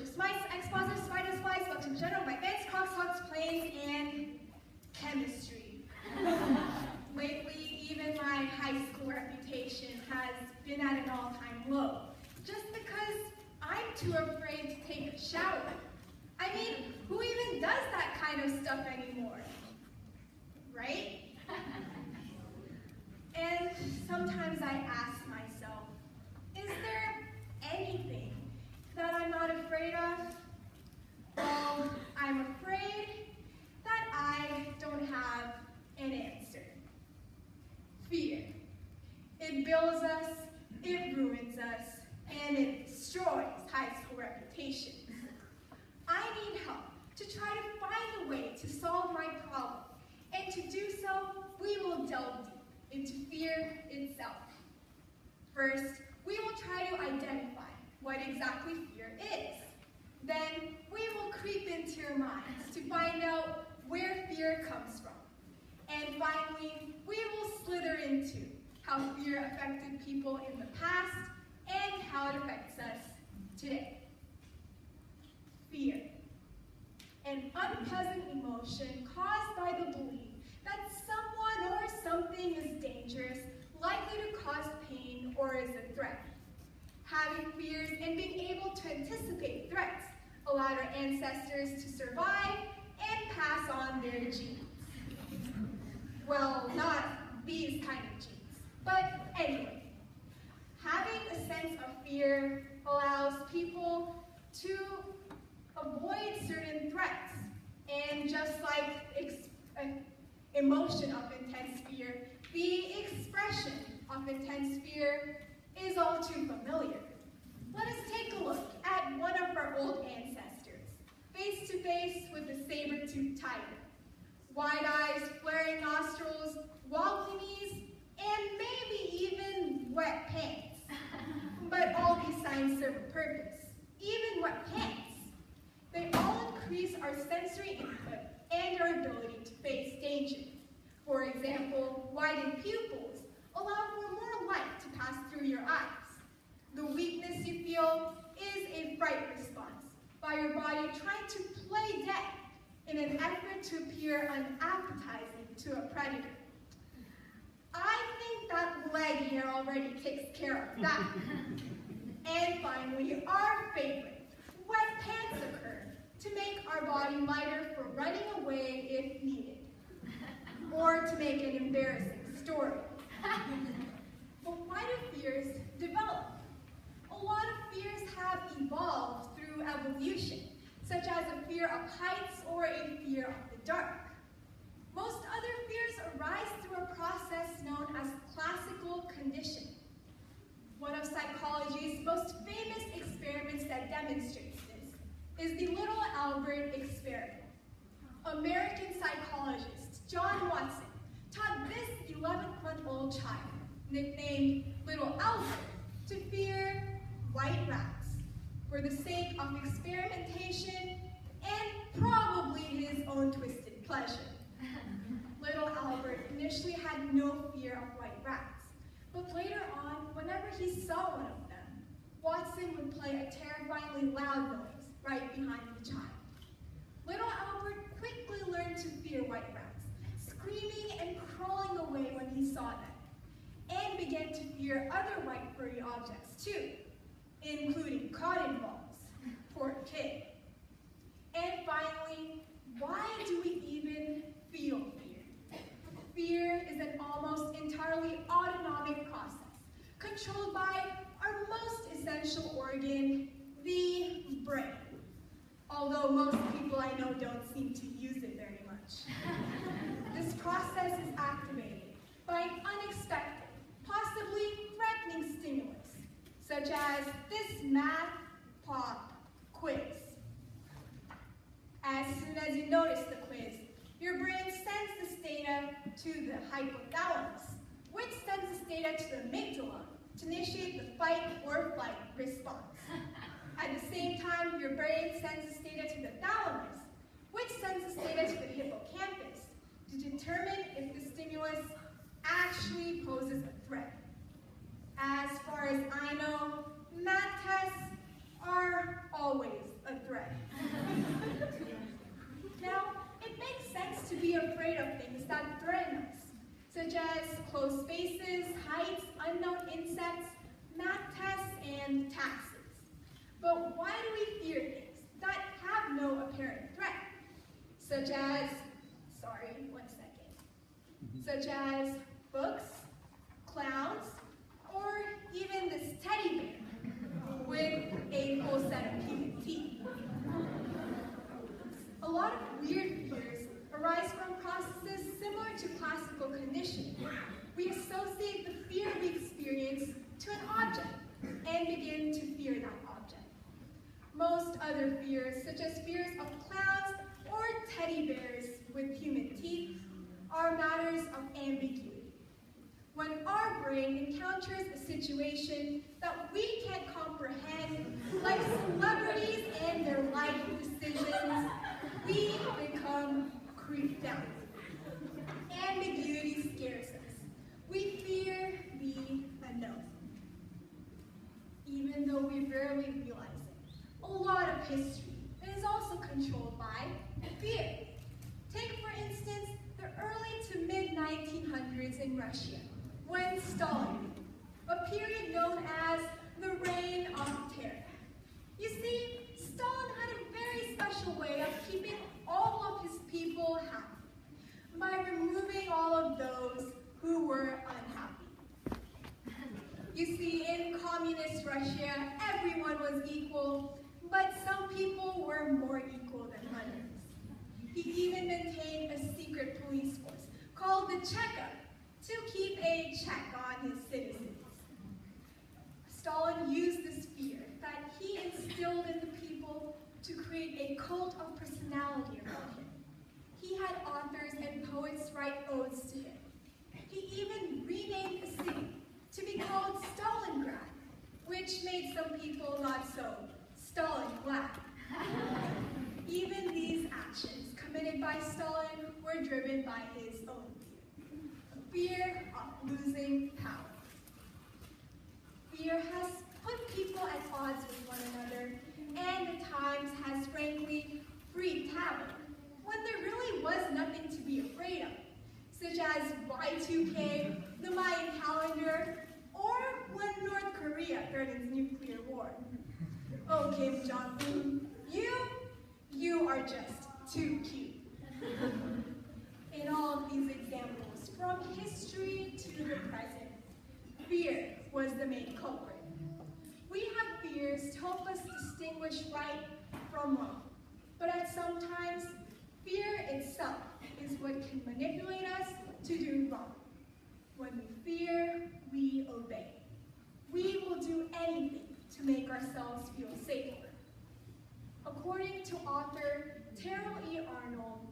gorgeous mice, expositors, spiders, flies, functions general, by beds, crocs, hogs, planes, and chemistry. Lately, even my high school reputation has been at an all-time low, just because I'm too afraid to take a shower. I mean, who even does that kind of stuff anymore? Right? And sometimes I ask myself, is there anything that I'm not afraid of? Well, I'm afraid that I don't have an answer. Fear. It builds us, it ruins us, and it destroys high school reputations. I need help to try to find a way to solve my problem, and to do so, we will delve deep into fear itself. First, we will try to identify what exactly fear is. Then, we will creep into your minds to find out where fear comes from. And finally, we will slither into how fear affected people in the past and how it affects us today. Fear. An unpleasant emotion caused by the belief that someone or something is dangerous, likely to cause pain, or is a threat. Having fears and being able to anticipate threats allowed our ancestors to survive and pass on their genes. Well, not these kind of genes, but anyway. Having a sense of fear allows people to avoid certain threats, and just like emotion of intense fear, the expression of intense fear is all too familiar. Let us take a look at one of our old ancestors, face to face with a saber-toothed tiger. Wide eyes, flaring nostrils, wobbly knees, and maybe even wet pants. But all these signs serve a purpose, even wet pants. They all increase our sensory input and our ability to face danger. For example, widened pupils allow for more light to pass through your eyes. The weakness you feel is a fright response by your body trying to play dead in an effort to appear unappetizing to a predator. I think that leg here already takes care of that. And finally, our favorite, wet pants occur to make our body lighter for running away if needed, or to make an embarrassing story. But why do fears develop? A lot of fears have evolved through evolution, such as a fear of heights or a fear of the dark. Most other fears arise through a process known as classical conditioning. One of psychology's most famous experiments that demonstrates this is the Little Albert experiment. American psychologist John Watson taught this 11-month-old child, nicknamed Little Albert, to fear white rats for the sake of experimentation and probably his own twisted pleasure. Little Albert initially had no fear of white rats, but later on, whenever he saw one of them, Watson would play a terrifyingly loud noise right behind the child. Little Albert quickly learned to fear white rats, screaming and crawling away when he saw them, and began to fear other white furry objects too, including cotton balls. Poor kid. And finally, why do we even feel fear? Fear is an almost entirely autonomic process, controlled by our most essential organ, the brain. Although most people I know don't seem to use it very much. This process is activated by an unexpected, possibly threatening stimulus, such as this math pop quiz. As soon as you notice the quiz, your brain sends this data to the hypothalamus, which sends this data to the amygdala to initiate the fight or flight response. At the same time, your brain sends this data to the thalamus, which sends this data to the hippocampus to determine if the stimulus actually poses a threat. As far as I know, math tests are always a be afraid of things that threaten us, such as closed spaces, heights, unknown insects, math tests, and taxes. But why do we fear things that have no apparent threat, such as, such as books, clowns, or even this teddy bear with a full set of human teeth? A lot of weird fears arise from processes similar to classical conditioning. We associate the fear we experience to an object and begin to fear that object. Most other fears, such as fears of clowns or teddy bears with human teeth, are matters of ambiguity. When our brain encounters a situation that we can't comprehend, like celebrities and their life decisions, we become creeped out. Ambiguity scares us. We fear the unknown. Even though we rarely realize it, a lot of history is also controlled by fear. Take, for instance, the early to mid-1900s in Russia, when Stalin, a period known as the Reign of Terror. You see, Stalin had a very special way of keeping all of his people happy, by removing all of those who were unhappy. You see, in communist Russia, everyone was equal, but some people were more equal than others. He even maintained a secret police force called the Cheka to keep a check on his citizens. Stalin used this fear that he instilled in the people to create a cult of personality around him. He had authors and poets write odes to him. He even renamed the city to be called Stalingrad, which made some people not so Stalin glad. Even these actions committed by Stalin were driven by his own fear of losing power. Fear has put people at odds with one another, and at times has frankly wreaked havoc when there really was nothing to be afraid of, such as Y2K, the Mayan calendar, or when North Korea threatens nuclear war. Oh, Kim Jong-un, you are just too cute. In all of these examples, from history to the present, fear was the main culprit. We have fears to help us distinguish right from wrong, but at some times, fear itself is what can manipulate us to do wrong. When we fear, we obey. We will do anything to make ourselves feel safer. According to author Terrell E. Arnold,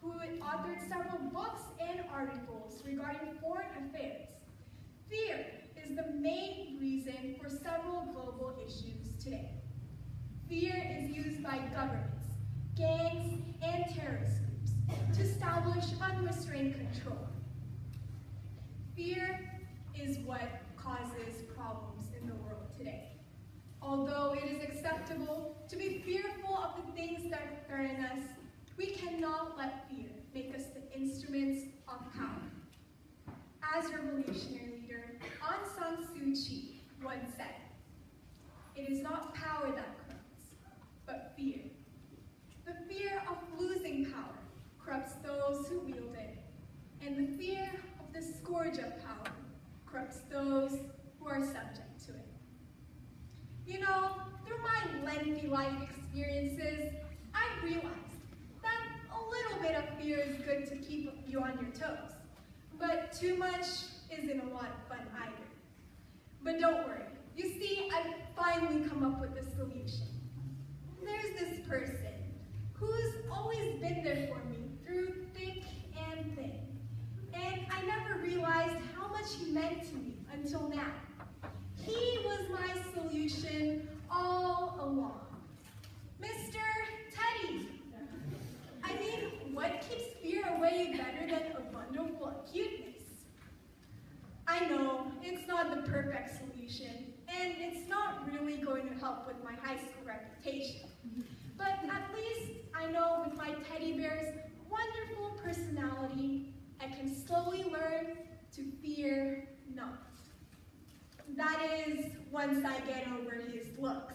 who authored several books and articles regarding foreign affairs, fear is the main reason for several global issues today. Fear is used by governments, gangs, and terrorist groups to establish unrestrained control. Fear is what causes problems in the world today. Although it is acceptable to be fearful of the things that threaten us, we cannot let fear make us the instruments of power. As revolutionary leader Aung San Suu Kyi once said, "It is not power that corrupts, but fear. The fear of losing power corrupts those who wield it, and the fear of the scourge of power corrupts those who are subject to it." You know, through my lengthy life experiences, I've realized that a little bit of fear is good to keep you on your toes, but too much isn't a lot of fun either. But don't worry, you see, I've finally come up with a solution. There's this person who's always been there for me through thick and thin, and I never realized how much he meant to me until now. He was my solution all along. Mr. Teddy. I mean, what keeps fear away better than a bundle full of cuteness? I know, it's not the perfect solution, and it's not really going to help with my high school reputation. But at least I know with my teddy bear's wonderful personality, to fear not. That is, once I get over his looks.